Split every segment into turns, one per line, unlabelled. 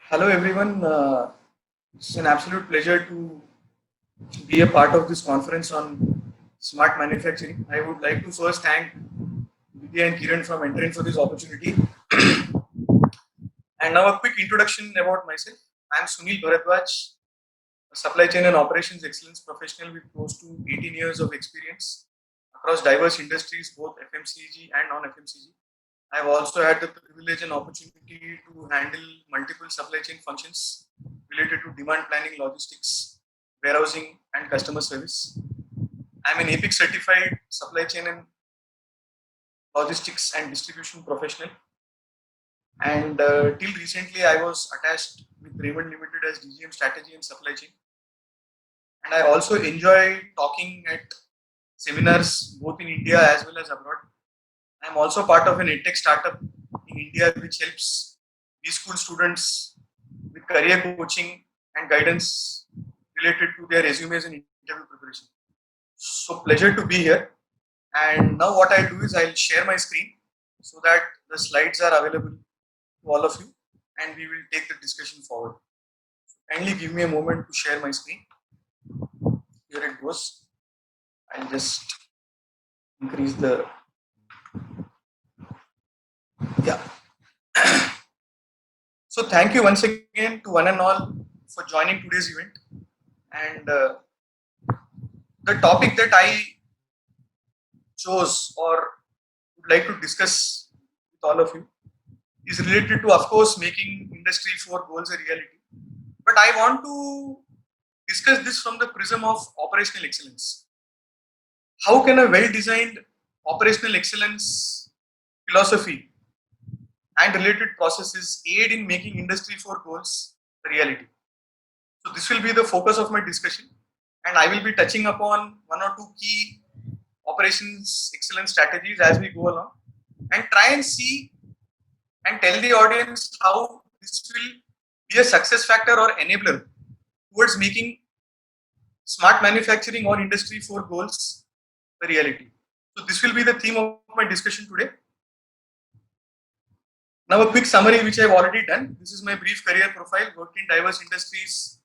Hello everyone. It's an absolute pleasure to be a part of this conference on smart manufacturing. I would like to first thank Vidya and Kiran from entering for this opportunity. And now a quick introduction about myself. I am Sunil Bharadwaj, a supply chain and operations excellence professional with close to 18 years of experience across diverse industries, both FMCG and non-FMCG. I've also had the privilege and opportunity to handle multiple supply chain functions related to demand planning, logistics, warehousing, and customer service. I'm an APIC certified supply chain and logistics and distribution professional. And till recently, I was attached with Raymond Limited as DGM strategy and supply chain. And I also enjoy talking at seminars both in India as well as abroad. I'm also part of an edtech startup in India which helps B-school students with career coaching and guidance related to their resumes and interview preparation. So pleasure to be here. And now what I'll do is I'll share my screen so that the slides are available to all of you and we will take the discussion forward. Kindly give me a moment to share my screen. Here it goes. I'll just increase the, yeah. So thank you once again to one and all for joining today's event. And the topic that I chose or would like to discuss with all of you is related to, of course, making Industry 4 goals a reality. But I want to discuss this from the prism of operational excellence. How can a well-designed operational excellence philosophy and related processes aid in making Industry 4 goals a reality? So this will be the focus of my discussion, and I will be touching upon one or two key operations excellence strategies as we go along, and try and see and tell the audience how this will be a success factor or enabler towards making smart manufacturing or Industry 4 goals a reality. So this will be the theme of my discussion today. Now a quick summary which I've already done. This is my brief career profile, worked in diverse industries,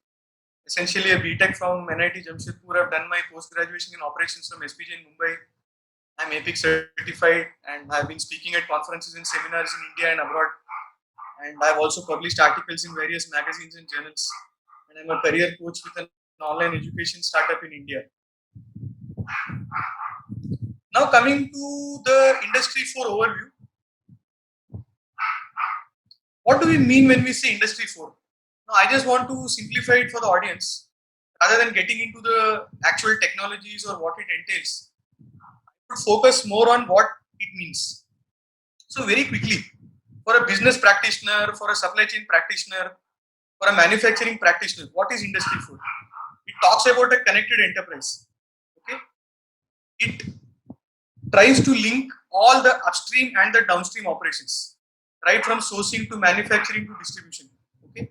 essentially a BTech from NIT Jamshedpur. I've done my post-graduation in operations from SPJ in Mumbai. I'm APIC certified and I've been speaking at conferences and seminars in India and abroad. And I've also published articles in various magazines and journals. And I'm a career coach with an online education startup in India. Now coming to the Industry 4 overview. What do we mean when we say Industry 4? Now I just want to simplify it for the audience. Rather than getting into the actual technologies or what it entails, I would focus more on what it means. So very quickly, for a business practitioner, for a supply chain practitioner, for a manufacturing practitioner, what is Industry 4? It talks about a connected enterprise. Okay, it tries to link all the upstream and the downstream operations, right from sourcing to manufacturing to distribution. Okay,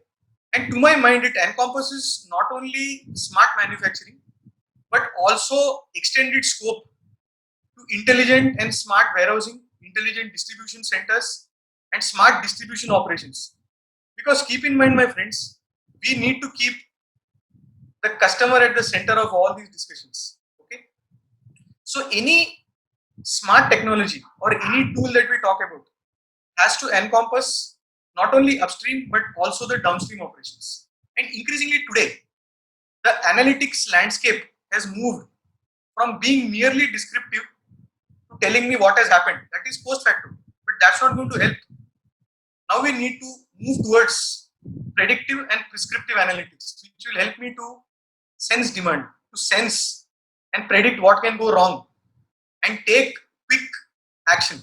and to my mind, it encompasses not only smart manufacturing but also extended scope to intelligent and smart warehousing, intelligent distribution centers, and smart distribution operations. Because keep in mind, my friends, we need to keep the customer at the center of all these discussions. Okay, so any smart technology or any tool that we talk about has to encompass not only upstream but also the downstream operations. And increasingly today, the analytics landscape has moved from being merely descriptive to telling me what has happened. That is post facto, but that's not going to help. Now we need to move towards predictive and prescriptive analytics, which will help me to sense demand, to sense and predict what can go wrong and take quick action.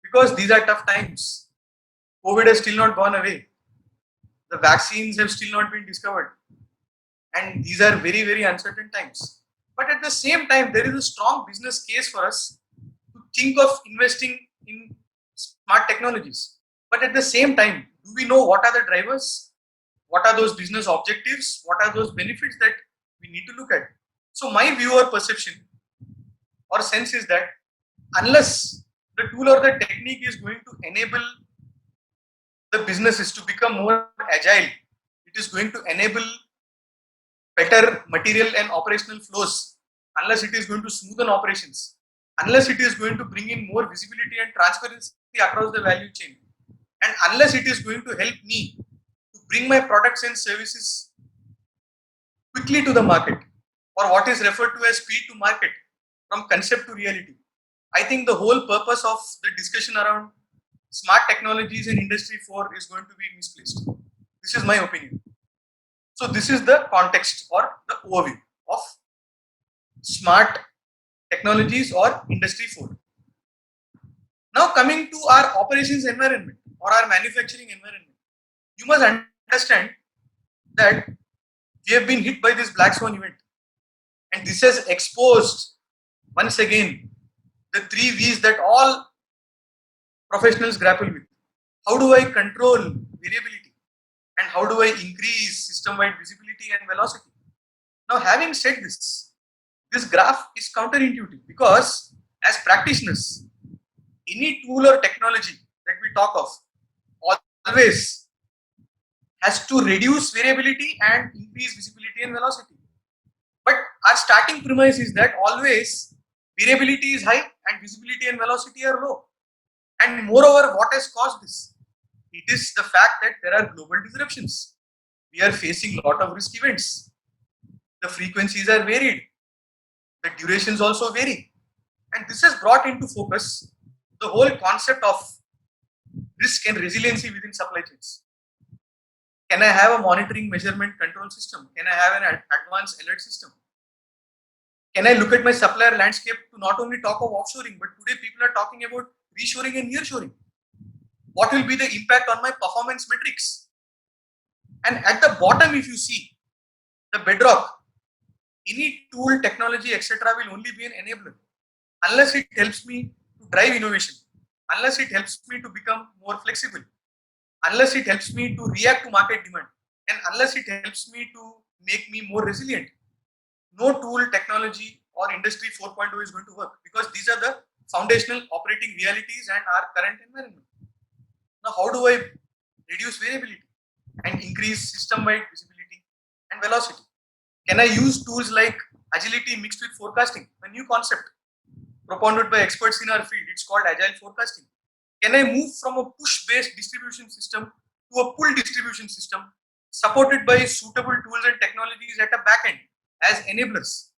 Because these are tough times. COVID has still not gone away. The vaccines have still not been discovered. And these are very, very uncertain times. But at the same time, there is a strong business case for us to think of investing in smart technologies. But at the same time, do we know what are the drivers? What are those business objectives? What are those benefits that we need to look at? So my view or perception or sense is that unless the tool or the technique is going to enable the business is to become more agile. It is going to enable better material and operational flows, unless it is going to smoothen operations, unless it is going to bring in more visibility and transparency across the value chain, and unless it is going to help me to bring my products and services quickly to the market, or what is referred to as speed to market, from concept to reality. I think the whole purpose of the discussion around smart technologies in Industry 4 is going to be misplaced. This is my opinion. So this is the context or the overview of smart technologies or Industry 4. Now coming to our operations environment or our manufacturing environment, you must understand that we have been hit by this black swan event, and this has exposed once again the 3 V's that all professionals grapple with. How do I control variability, and how do I increase system-wide visibility and velocity? Now, having said this, this graph is counterintuitive because as practitioners, any tool or technology that we talk of always has to reduce variability and increase visibility and velocity. But our starting premise is that always variability is high and visibility and velocity are low. And moreover, what has caused this? It is the fact that there are global disruptions. We are facing a lot of risk events. The frequencies are varied. The durations also vary. And this has brought into focus the whole concept of risk and resiliency within supply chains. Can I have a monitoring, measurement, control system? Can I have an advanced alert system? Can I look at my supplier landscape to not only talk of offshoring, but today people are talking about reshoring and nearshoring? What will be the impact on my performance metrics? And at the bottom, if you see the bedrock, any tool, technology, etc., will only be an enabler unless it helps me to drive innovation, unless it helps me to become more flexible, unless it helps me to react to market demand, and unless it helps me to make me more resilient. No tool, technology, or Industry 4.0 is going to work, because these are the foundational operating realities and our current environment. Now, how do I reduce variability and increase system-wide visibility and velocity? Can I use tools like agility mixed with forecasting, a new concept propounded by experts in our field? It's called agile forecasting. Can I move from a push-based distribution system to a pull distribution system supported by suitable tools and technologies at a back end as enablers?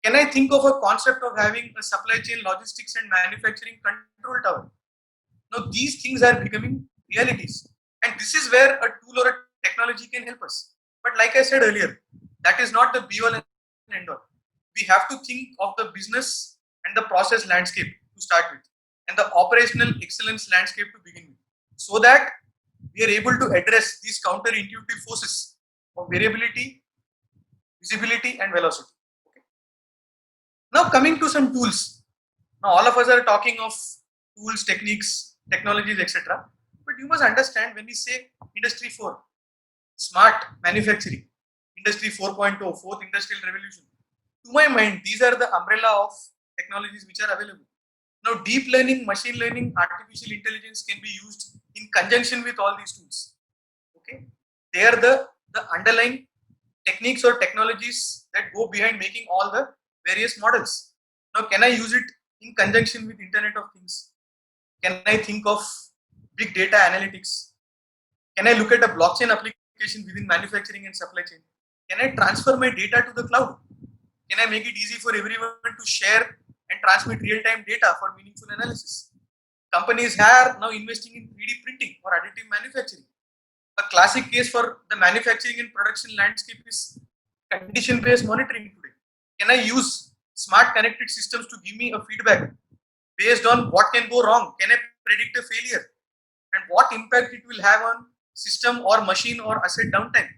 Can I think of a concept of having a supply chain logistics and manufacturing control tower? Now, these things are becoming realities, and this is where a tool or a technology can help us. But like I said earlier, that is not the be-all and end-all. We have to think of the business and the process landscape to start with, and the operational excellence landscape to begin with, so that we are able to address these counterintuitive forces of variability, visibility, and velocity. Okay. Now, coming to some tools. Now, all of us are talking of tools, techniques, technologies, etc. But you must understand, when we say Industry 4, smart manufacturing, Industry 4.0, fourth industrial revolution, to my mind, these are the umbrella of technologies which are available. Now, deep learning, machine learning, artificial intelligence can be used in conjunction with all these tools. Okay, they are the underlying techniques or technologies that go behind making all the various models. Now, can I use it in conjunction with Internet of Things? Can I think of big data analytics? Can I look at a blockchain application within manufacturing and supply chain? Can I transfer my data to the cloud? Can I make it easy for everyone to share and transmit real-time data for meaningful analysis? Companies are now investing in 3D printing or additive manufacturing. A classic case for the manufacturing and production landscape is condition-based monitoring today. Can I use smart connected systems to give me a feedback based on what can go wrong? Can I predict a failure and what impact it will have on system or machine or asset downtime?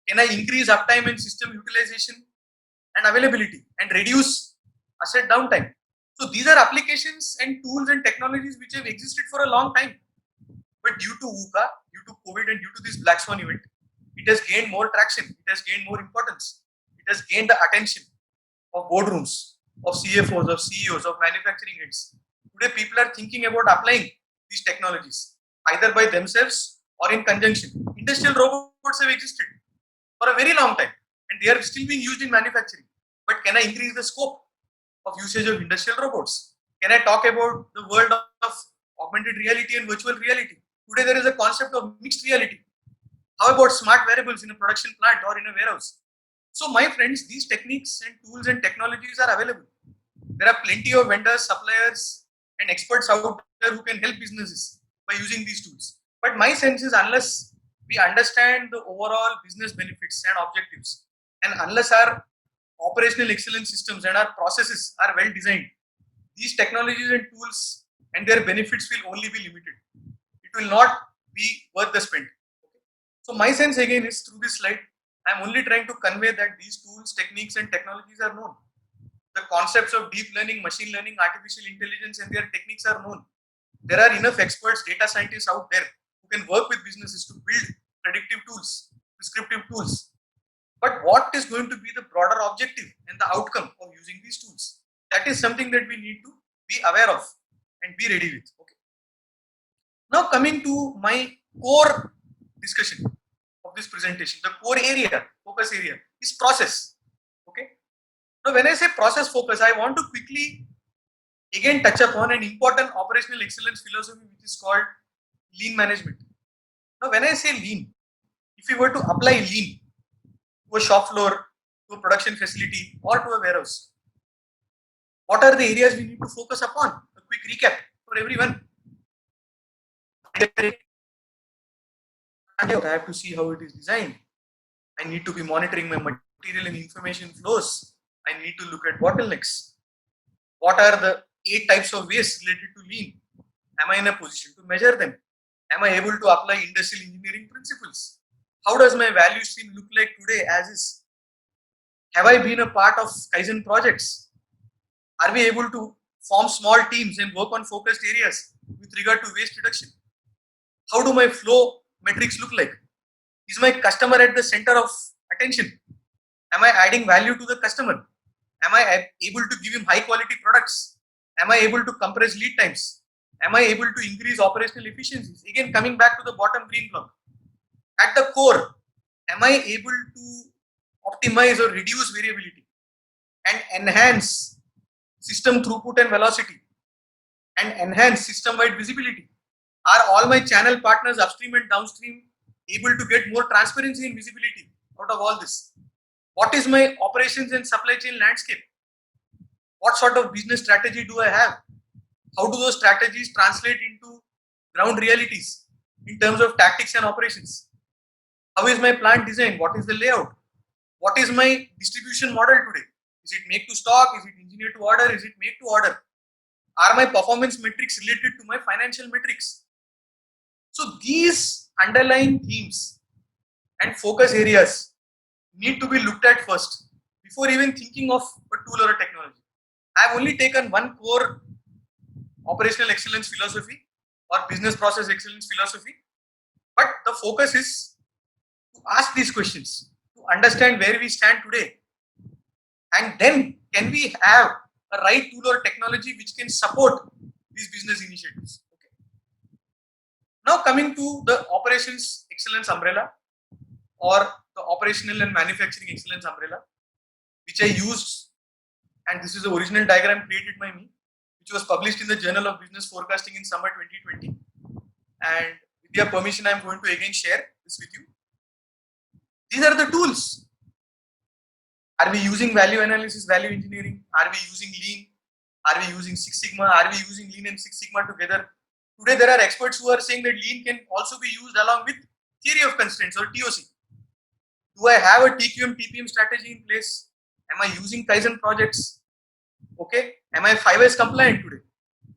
Can I increase uptime and system utilization and availability and reduce asset downtime? So these are applications and tools and technologies which have existed for a long time. But due to VUCA, due to COVID, and due to this black swan event, it has gained more traction. It has gained more importance. It has gained the attention of boardrooms, of CFOs, of CEOs, of manufacturing heads. Today, people are thinking about applying these technologies. either by themselves or in conjunction. Industrial robots have existed for a very long time and they are still being used in manufacturing. But can I increase the scope of usage of industrial robots? Can I talk about the world of augmented reality and virtual reality? Today there is a concept of mixed reality. How about smart wearables in a production plant or in a warehouse? So my friends, these techniques and tools and technologies are available. There are plenty of vendors, suppliers and experts out there who can help businesses by using these tools. But my sense is unless we understand the overall business benefits and objectives and unless our operational excellence systems and our processes are well designed, these technologies and tools and their benefits will only be limited. It will not be worth the spend. So my sense again is through this slide, I'm only trying to convey that these tools, techniques and technologies are known. The concepts of deep learning, machine learning, artificial intelligence and their techniques are known. There are enough experts, data scientists out there who can work with businesses to build predictive tools, prescriptive tools. But what is going to be the broader objective and the outcome of using these tools? That is something that we need to be aware of and be ready with. Okay. Now coming to my core discussion of this presentation, the core area, focus area is process. Okay. Now when I say process focus, I want to quickly again touch upon an important operational excellence philosophy which is called lean management. Now when I say lean, if we were to apply lean to a shop floor, to a production facility or to a warehouse, what are the areas we need to focus upon? A quick recap for everyone. I have to see how it is designed. I need to be monitoring my material and information flows. I need to look at bottlenecks. What are the 8 types of waste related to lean? Am I in a position to measure them? Am I able to apply industrial engineering principles? How does my value stream look like today as is? Have I been a part of Kaizen projects? Are we able to form small teams and work on focused areas with regard to waste reduction? How do my flow metrics look like? Is my customer at the center of attention? Am I adding value to the customer? Am I able to give him high quality products? Am I able to compress lead times? Am I able to increase operational efficiencies? Again, coming back to the bottom green block. At the core, am I able to optimize or reduce variability and enhance system throughput and velocity and enhance system-wide visibility? Are all my channel partners upstream and downstream able to get more transparency and visibility out of all this? What is my operations and supply chain landscape? What sort of business strategy do I have? How do those strategies translate into ground realities in terms of tactics and operations? How is my plant design? What is the layout? What is my distribution model today? Is it make to stock? Is it engineer to order? Is it make to order? Are my performance metrics related to my financial metrics? So these underlying themes and focus areas need to be looked at first before even thinking of a tool or a technology. I have only taken one core operational excellence philosophy or business process excellence philosophy, but the focus is to ask these questions, to understand where we stand today, and then can we have a right tool or technology which can support these business initiatives. Okay. Now coming to the operations excellence umbrella or the operational and manufacturing excellence umbrella, which I used, and this is the original diagram created by me, which was published in the Journal of Business Forecasting in summer 2020. And with your permission, I am going to again share this with you. These are the tools. Are we using value analysis, value engineering? Are we using lean? Are we using Six Sigma? Are we using lean and Six Sigma together? Today, there are experts who are saying that lean can also be used along with theory of constraints or TOC. Do I have a TQM, TPM strategy in place? Am I using Kaizen projects? Okay. Am I 5S compliant today?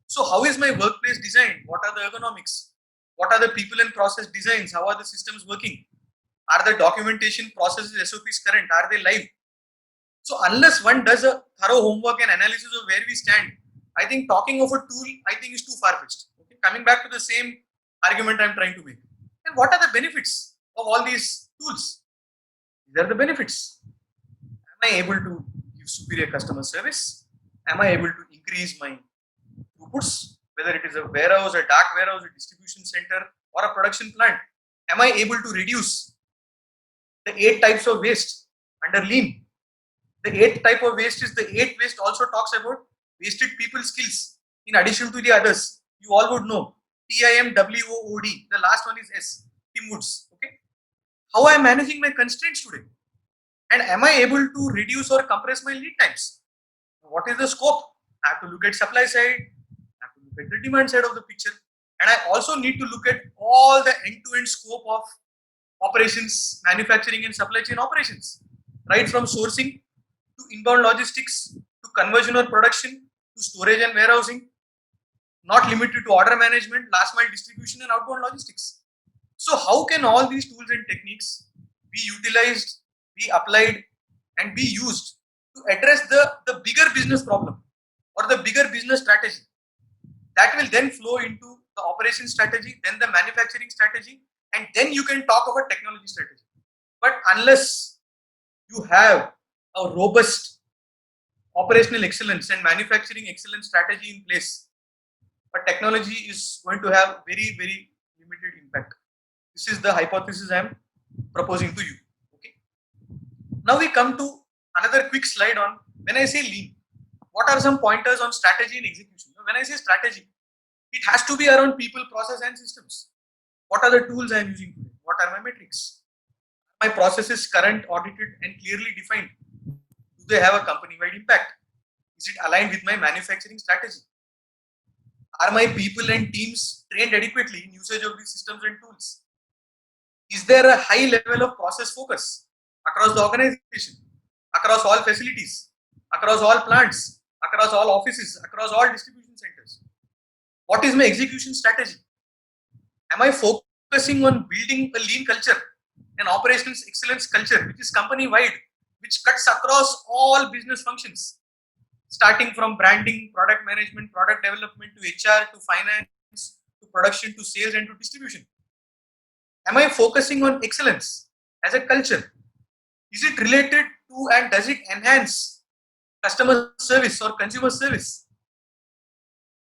So how is my workplace designed? What are the ergonomics? What are the people and process designs? How are the systems working? Are the documentation processes, SOPs current? Are they live? So unless one does a thorough homework and analysis of where we stand, I think talking of a tool, I think is too far-fetched. Okay? Coming back to the same argument I'm trying to make. And what are the benefits of all these tools? These are the benefits. Am I able to give superior customer service? Am I able to increase my throughputs? whether it is a warehouse, a dark warehouse, a distribution center, or a production plant, am I able to reduce the 8 types of waste under lean? The 8th type of waste is the 8th waste also talks about wasted people skills in addition to the others. You all would know TIMWOOD. The last one is S. Tim Woods. Okay. How I am managing my constraints today? And am I able to reduce or compress my lead times? What is the scope? I have to look at supply side, I have to look at the demand side of the picture, and I also need to look at all the end-to-end scope of operations, manufacturing and supply chain operations, right from sourcing to inbound logistics to conversion or production to storage and warehousing, not limited to order management, last mile distribution and outbound logistics. So how can all these tools and techniques be utilized, be applied and be used to address the bigger business problem or the bigger business strategy? That will then flow into the operation strategy, then the manufacturing strategy, and then you can talk about technology strategy. But unless you have a robust operational excellence and manufacturing excellence strategy in place, but technology is going to have very, very limited impact. This is the hypothesis I am proposing to you. Okay. Now we come to another quick slide on when I say lean, what are some pointers on strategy and execution? When I say strategy, it has to be around people, process, and systems. What are the tools I am using today? What are my metrics? My processes current, audited, and clearly defined? Do they have a company-wide impact? Is it aligned with my manufacturing strategy? Are my people and teams trained adequately in usage of these systems and tools? Is there a high level of process focus across the organization, across all facilities, across all plants, across all offices, across all distribution centers? What is my execution strategy? Am I focusing on building a lean culture, an operational excellence culture, which is company-wide, which cuts across all business functions, starting from branding, product management, product development, to HR, to finance, to production, to sales, and to distribution? Am I focusing on excellence as a culture? Is it related to and does it enhance customer service or consumer service?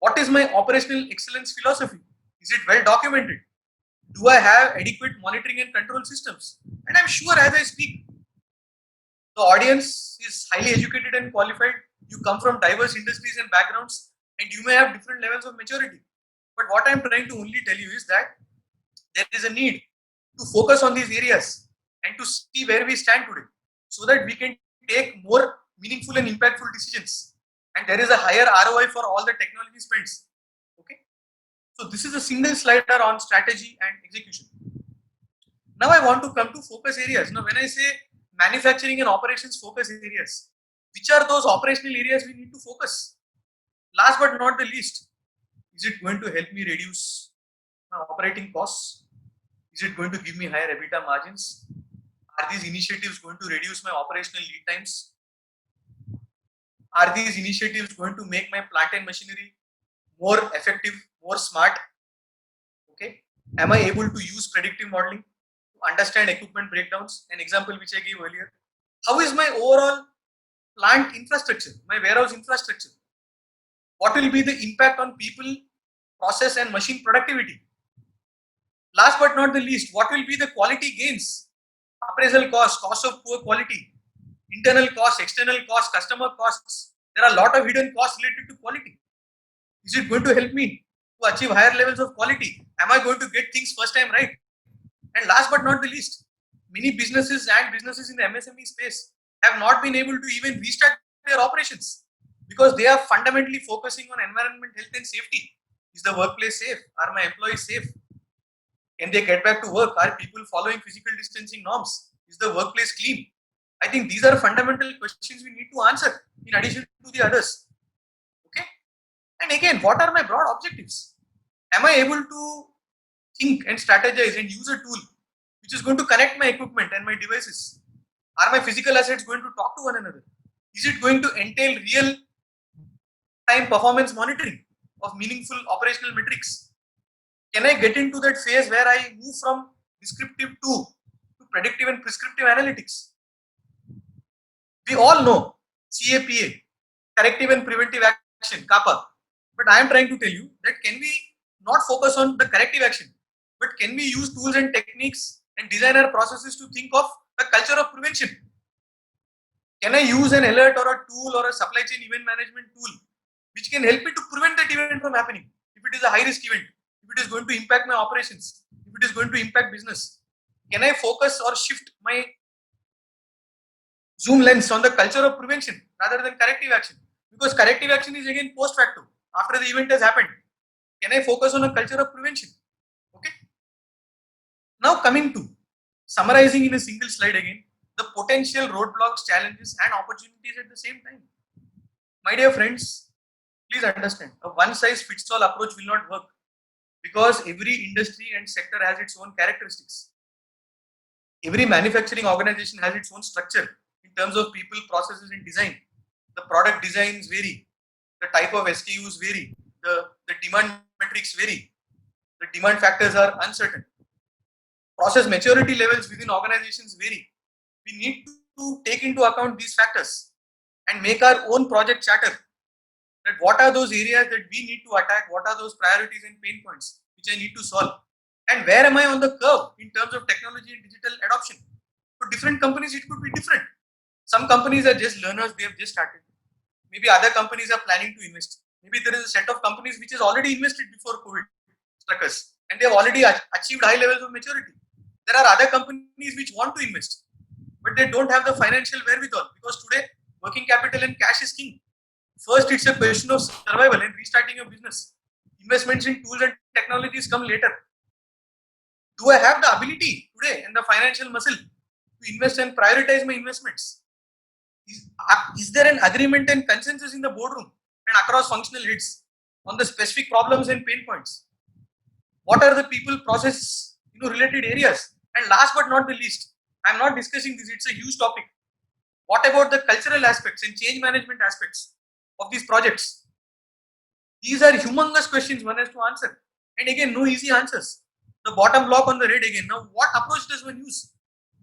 What is my operational excellence philosophy? Is it well documented? Do I have adequate monitoring and control systems? And I'm sure as I speak, the audience is highly educated and qualified. You come from diverse industries and backgrounds, and you may have different levels of maturity. But what I'm trying to only tell you is that there is a need to focus on these areas and to see where we stand today, so that we can take more meaningful and impactful decisions. And there is a higher ROI for all the technology spends. Okay. So this is a single slider on strategy and execution. Now I want to come to focus areas. Now when I say manufacturing and operations focus areas, which are those operational areas we need to focus? Last but not the least, is it going to help me reduce my operating costs? Is it going to give me higher EBITDA margins? Are these initiatives going to reduce my operational lead times? Are these initiatives going to make my plant and machinery more effective, more smart? Okay. Am I able to use predictive modeling to understand equipment breakdowns? An example which I gave earlier. How is my overall plant infrastructure, my warehouse infrastructure? What will be the impact on people, process, and machine productivity? Last but not the least, what will be the quality gains? Appraisal costs, cost of poor quality, internal costs, external costs, customer costs. There are a lot of hidden costs related to quality. Is it going to help me to achieve higher levels of quality? Am I going to get things first time right? And last but not the least, many businesses and businesses in the MSME space have not been able to even restart their operations because they are fundamentally focusing on environment, health, and safety. Is the workplace safe? Are my employees safe? Can they get back to work? Are people following physical distancing norms? Is the workplace clean? I think these are fundamental questions we need to answer in addition to the others. Okay. And again, what are my broad objectives? Am I able to think and strategize and use a tool which is going to connect my equipment and my devices? Are my physical assets going to talk to one another? Is it going to entail real time performance monitoring of meaningful operational metrics? Can I get into that phase where I move from descriptive to predictive and prescriptive analytics? We all know CAPA, corrective and preventive action, CAPA. But I am trying to tell you that can we not focus on the corrective action, but can we use tools and techniques and design our processes to think of a culture of prevention? Can I use an alert or a tool or a supply chain event management tool which can help me to prevent that event from happening? If it is a high risk event, if it is going to impact my operations, if it is going to impact business, can I focus or shift my zoom lens on the culture of prevention rather than corrective action? Because corrective action is again post facto, after the event has happened. Can I focus on a culture of prevention? Okay. Now coming to summarizing in a single slide again, the potential roadblocks, challenges and opportunities at the same time. My dear friends, please understand, a one size fits all approach will not work because every industry and sector has its own characteristics. Every manufacturing organization has its own structure in terms of people, processes and design. The product designs vary, the type of SKUs vary, the demand metrics vary, the demand factors are uncertain. Process maturity levels within organizations vary. We need to take into account these factors and make our own project charter. That what are those areas that we need to attack, what are those priorities and pain points which I need to solve, and where am I on the curve in terms of technology and digital adoption. For different companies, it could be different. Some companies are just learners, they have just started. Maybe other companies are planning to invest. Maybe there is a set of companies which has already invested before COVID struck us and they have already achieved high levels of maturity. There are other companies which want to invest, but they don't have the financial wherewithal because today working capital and cash is king. First, it's a question of survival and restarting your business. Investments in tools and technologies come later. Do I have the ability today and the financial muscle to invest and prioritize my investments? Is there an agreement and consensus in the boardroom and across functional heads on the specific problems and pain points? What are the people, process, related areas? And last but not the least, I'm not discussing this, it's a huge topic. What about the cultural aspects and change management aspects of these projects? These are humongous questions one has to answer. And again, no easy answers. The bottom block on the red again. Now, what approach does one use?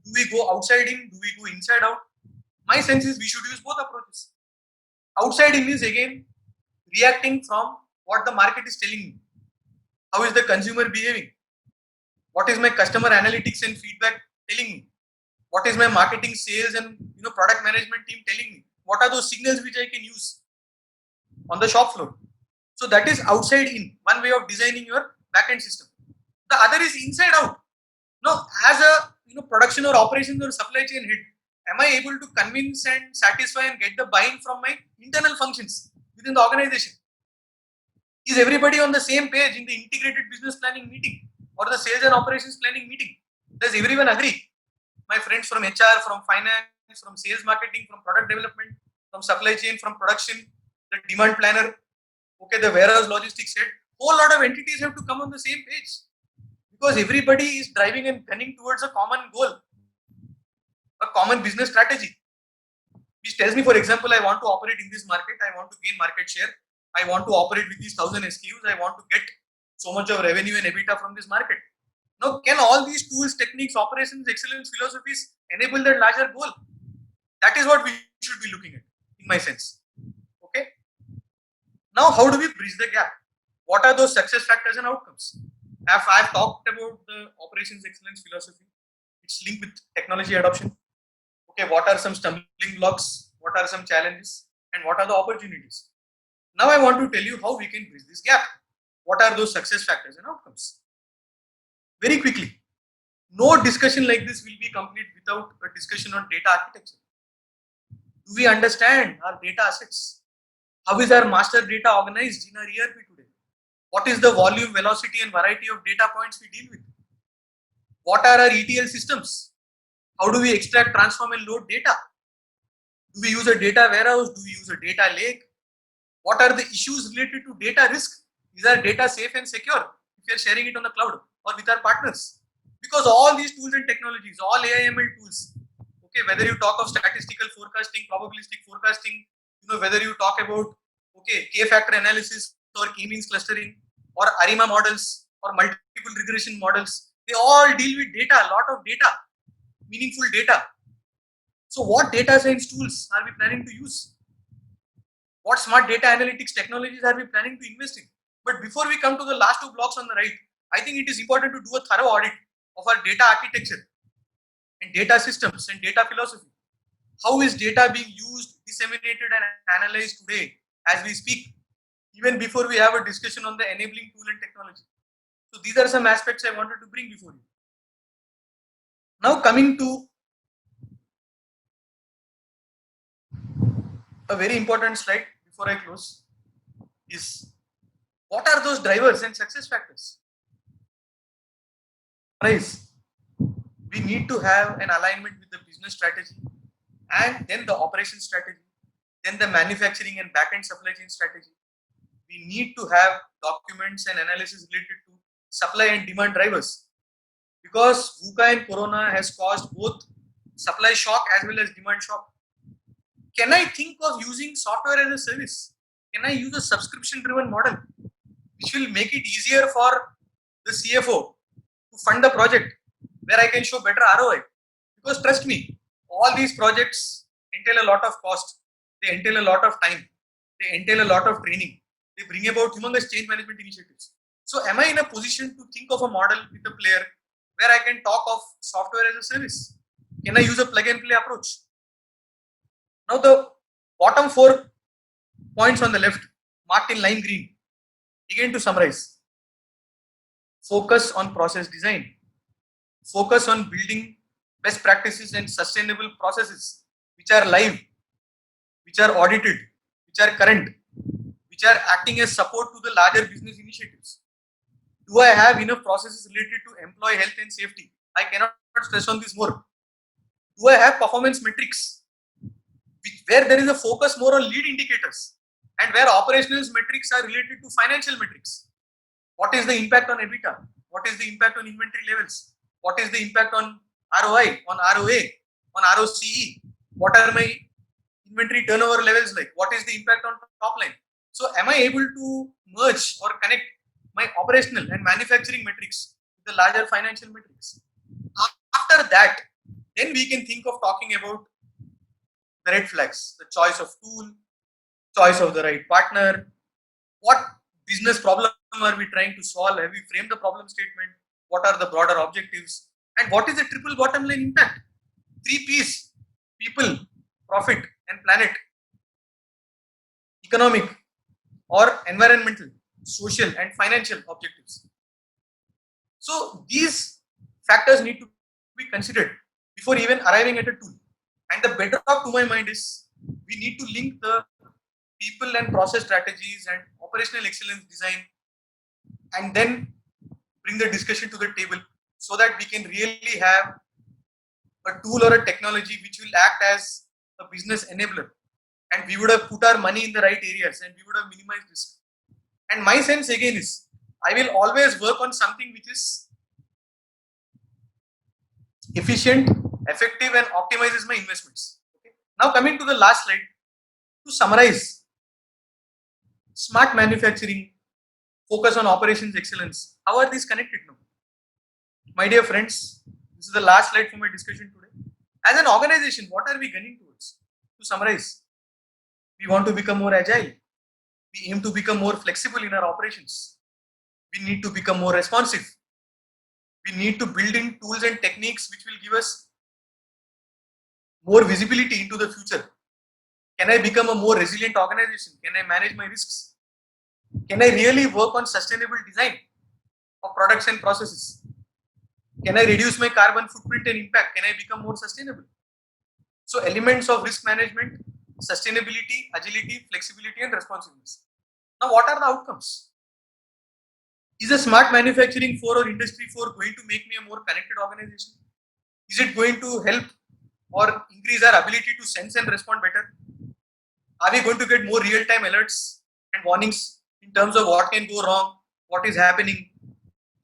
Do we go outside in? Do we go inside out? My sense is we should use both approaches. Outside in is again reacting from what the market is telling me. How is the consumer behaving? What is my customer analytics and feedback telling me? What is my marketing, sales and product management team telling me? What are those signals which I can use on the shop floor? So that is outside in, one way of designing your backend system. The other is inside out. Now, as a production or operations or supply chain head, am I able to convince and satisfy and get the buy-in from my internal functions within the organization? Is everybody on the same page in the integrated business planning meeting or the sales and operations planning meeting? Does everyone agree? My friends from HR, from finance, from sales marketing, from product development, from supply chain, from production, the demand planner, okay, the warehouse logistics head, whole lot of entities have to come on the same page because everybody is driving and gunning towards a common goal, a common business strategy, which tells me, for example, I want to operate in this market, I want to gain market share, I want to operate with these 1,000 SKUs, I want to get so much of revenue and EBITDA from this market. Now, can all these tools, techniques, operations, excellence, philosophies enable that larger goal? That is what we should be looking at, in my sense. Okay. Now, how do we bridge the gap? What are those success factors and outcomes? I've talked about the operations excellence philosophy. It's linked with technology adoption. Okay, what are some stumbling blocks? What are some challenges? And what are the opportunities? Now I want to tell you how we can bridge this gap. What are those success factors and outcomes? Very quickly, no discussion like this will be complete without a discussion on data architecture. Do we understand our data assets? How is our master data organized in our ERP today? What is the volume, velocity and variety of data points we deal with? What are our ETL systems? How do we extract, transform and load data? Do we use a data warehouse? Do we use a data lake? What are the issues related to data risk? Is our data safe and secure if we are sharing it on the cloud or with our partners? Because all these tools and technologies, all AI/ML tools, okay, whether you talk of statistical forecasting, probabilistic forecasting, whether you talk about K-factor analysis or K-means clustering or ARIMA models or multiple regression models, they all deal with data, a lot of data, meaningful data. So what data science tools are we planning to use? What smart data analytics technologies are we planning to invest in? But before we come to the last two blocks on the right, I think it is important to do a thorough audit of our data architecture and data systems and data philosophy. How is data being used, disseminated, and analyzed today as we speak, even before we have a discussion on the enabling tool and technology? So these are some aspects I wanted to bring before you. Now coming to a very important slide before I close is what are those drivers and success factors? Guys, we need to have an alignment with the business strategy and then the operation strategy, then the manufacturing and back-end supply chain strategy. We need to have documents and analysis related to supply and demand drivers because VUCA and Corona has caused both supply shock as well as demand shock. Can I think of using software as a service? Can I use a subscription driven model which will make it easier for the CFO to fund the project where I can show better ROI? Because trust me, all these projects entail a lot of cost, they entail a lot of time, they entail a lot of training, they bring about humongous change management initiatives. So am I in a position to think of a model with a player where I can talk of software as a service? Can I use a plug and play approach? Now the bottom 4 points on the left, marked in lime green. Again to summarize, focus on process design, focus on building best practices and sustainable processes which are live, which are audited, which are current, which are acting as support to the larger business initiatives. Do I have enough processes related to employee health and safety? I cannot stress on this more. Do I have performance metrics where there is a focus more on lead indicators and where operational metrics are related to financial metrics? What is the impact on EBITDA? What is the impact on inventory levels? What is the impact on ROI, on ROA, on ROCE? What are my inventory turnover levels like? What is the impact on top line? So am I able to merge or connect my operational and manufacturing metrics with the larger financial metrics? After that, then we can think of talking about the red flags, the choice of tool, choice of the right partner, what business problem are we trying to solve, have we framed the problem statement, what are the broader objectives, and what is the triple bottom line impact? 3 P's: people, profit, and planet. Economic or environmental, social, and financial objectives. So these factors need to be considered before even arriving at a tool. And the bedrock to my mind is we need to link the people and process strategies and operational excellence design and then bring the discussion to the table so that we can really have a tool or a technology which will act as a business enabler, and we would have put our money in the right areas and we would have minimized risk. And my sense again is I will always work on something which is efficient, effective, and optimizes my investments. Okay. Now coming to the last slide, to summarize, smart manufacturing, focus on operations excellence. How are these connected now? My dear friends, this is the last slide for my discussion today. As an organization, what are we gunning towards? To summarize, we want to become more agile. We aim to become more flexible in our operations. We need to become more responsive. We need to build in tools and techniques which will give us more visibility into the future. Can I become a more resilient organization? Can I manage my risks? Can I really work on sustainable design of products and processes? Can I reduce my carbon footprint and impact? Can I become more sustainable? So elements of risk management, sustainability, agility, flexibility, and responsiveness. Now, what are the outcomes? Is a smart manufacturing 4 or industry 4 going to make me a more connected organization? Is it going to help or increase our ability to sense and respond better? Are we going to get more real-time alerts and warnings in terms of what can go wrong, what is happening,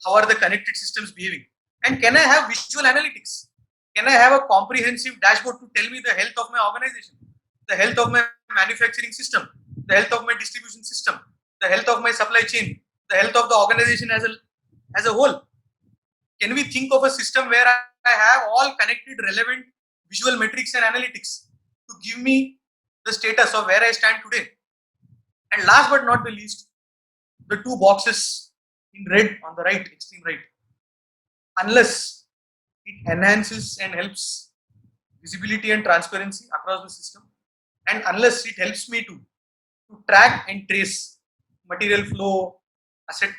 how are the connected systems behaving? And can I have visual analytics? Can I have a comprehensive dashboard to tell me the health of my organization, the health of my manufacturing system, the health of my distribution system, the health of my supply chain, the health of the organization as a whole? Can we think of a system where I have all connected relevant visual metrics and analytics to give me the status of where I stand today? And last but not the least, the two boxes in red on the right, extreme right, unless it enhances and helps visibility and transparency across the system, and unless it helps me to track and trace material flow, asset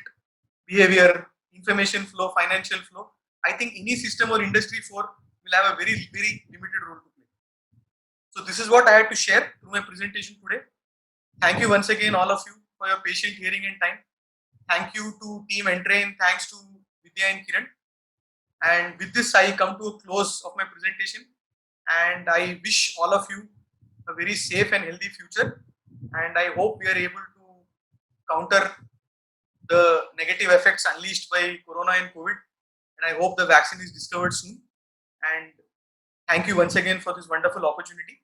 behavior, information flow, financial flow, I think any system or industry 4 will have a very limited role to play. So this is what I had to share through my presentation today. Thank you once again, all of you, for your patient hearing and time. Thank you to Team Entrain. Thanks to Vidya and Kiran. And with this, I come to a close of my presentation. And I wish all of you a very safe and healthy future. And I hope we are able to counter the negative effects unleashed by Corona and COVID. And I hope the vaccine is discovered soon. And thank you once again for this wonderful opportunity.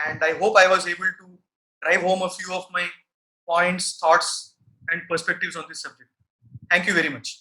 And I hope I was able to drive home a few of my points, thoughts, and perspectives on this subject. Thank you very much.